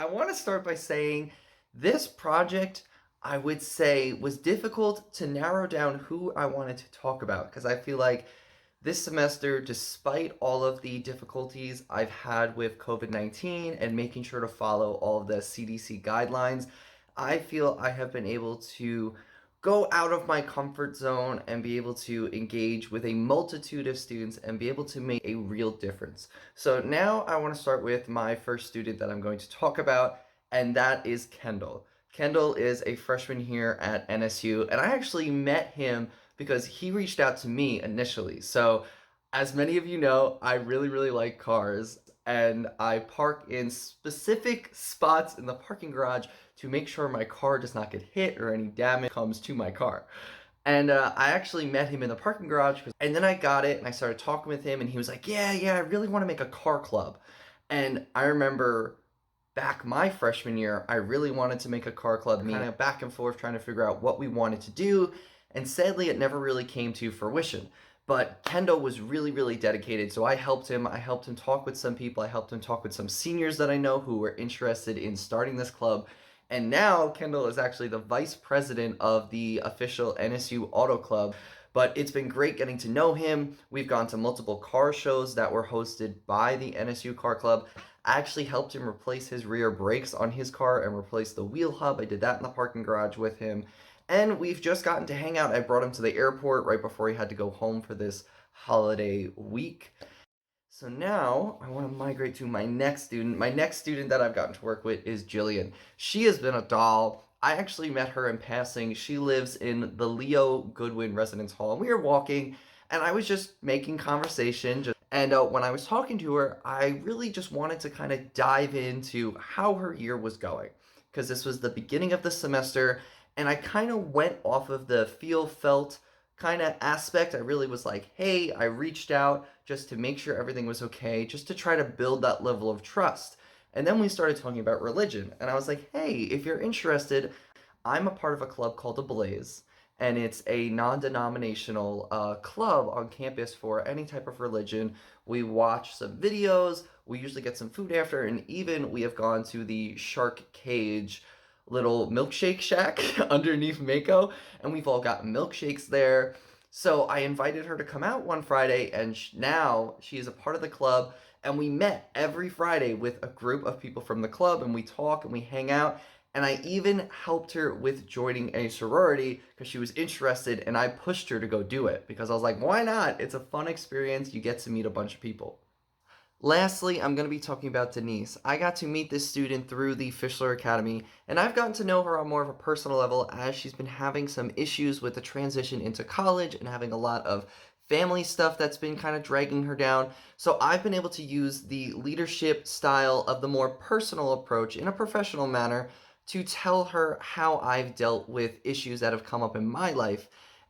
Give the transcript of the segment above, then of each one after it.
I want to start by saying this project, I would say, was difficult to narrow down who I wanted to talk about because I feel like this semester, despite all of the difficulties I've had with COVID-19 and making sure to follow all of the CDC guidelines, I feel I have been able to go out of my comfort zone and be able to engage with a multitude of students and be able to make a real difference. So now I want to start with my first student that I'm going to talk about, and that is Kendall. Kendall is a freshman here at NSU, and I actually met him because he reached out to me initially. So, as many of you know, I really, really like cars, and I park in specific spots in the parking garage to make sure my car does not get hit or any damage comes to my car. And I actually met him in the parking garage, and then I got it and I started talking with him, and he was like, "Yeah, yeah, I really want to make a car club." And I remember back my freshman year, I really wanted to make a car club, kind of back and forth trying to figure out what we wanted to do. And sadly, it never really came to fruition. But Kendall was really, really dedicated. So I helped him. I helped him talk with some people. I helped him talk with some seniors that I know who were interested in starting this club. And now Kendall is actually the vice president of the official NSU Auto Club. But it's been great getting to know him. We've gone to multiple car shows that were hosted by the NSU Car Club. I actually helped him replace his rear brakes on his car and replace the wheel hub. I did that in the parking garage with him. And we've just gotten to hang out. I brought him to the airport right before he had to go home for this holiday week. So now I want to migrate to my next student. My next student that I've gotten to work with is Jillian. She has been a doll. I actually met her in passing. She lives in the Leo Goodwin Residence Hall. And we were walking, and I was just making conversation. And when I was talking to her, I really just wanted to kind of dive into how her year was going. Because this was the beginning of the semester, and I kind of went off of the feel felt kind of aspect. I really was like, hey, I reached out just to make sure everything was okay, just to try to build that level of trust. And then we started talking about religion. And I was like, hey, if you're interested, I'm a part of a club called Ablaze. And it's a non denominational club on campus for any type of religion. We watch some videos, we usually get some food after, and even we have gone to the Shark Cage little milkshake shack underneath Mako, and we've all got milkshakes there. So I invited her to come out one Friday, and now she is a part of the club. And we met every Friday with a group of people from the club, and we talk and we hang out. And I even helped her with joining a sorority because she was interested, and I pushed her to go do it because I was like, why not? It's a fun experience. You get to meet a bunch of people. Lastly, I'm going to be talking about Denise. I got to meet this student through the Fischler Academy, and I've gotten to know her on more of a personal level as she's been having some issues with the transition into college and having a lot of family stuff that's been kind of dragging her down. So I've been able to use the leadership style of the more personal approach in a professional manner to tell her how I've dealt with issues that have come up in my life.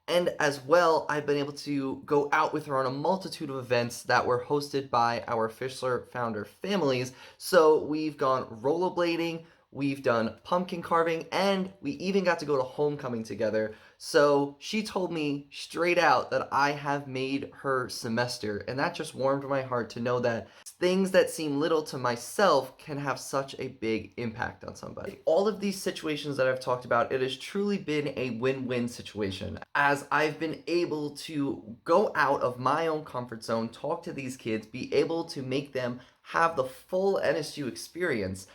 And as well, I've been able to go out with her on a multitude of events that were hosted by our Fischler founder families. So we've gone rollerblading, we've done pumpkin carving, and we even got to go to homecoming together. So she told me straight out that I have made her semester, and that just warmed my heart to know that things that seem little to myself can have such a big impact on somebody. All of these situations that I've talked about, it has truly been a win-win situation as I've been able to go out of my own comfort zone, talk to these kids, be able to make them have the full NSU experience.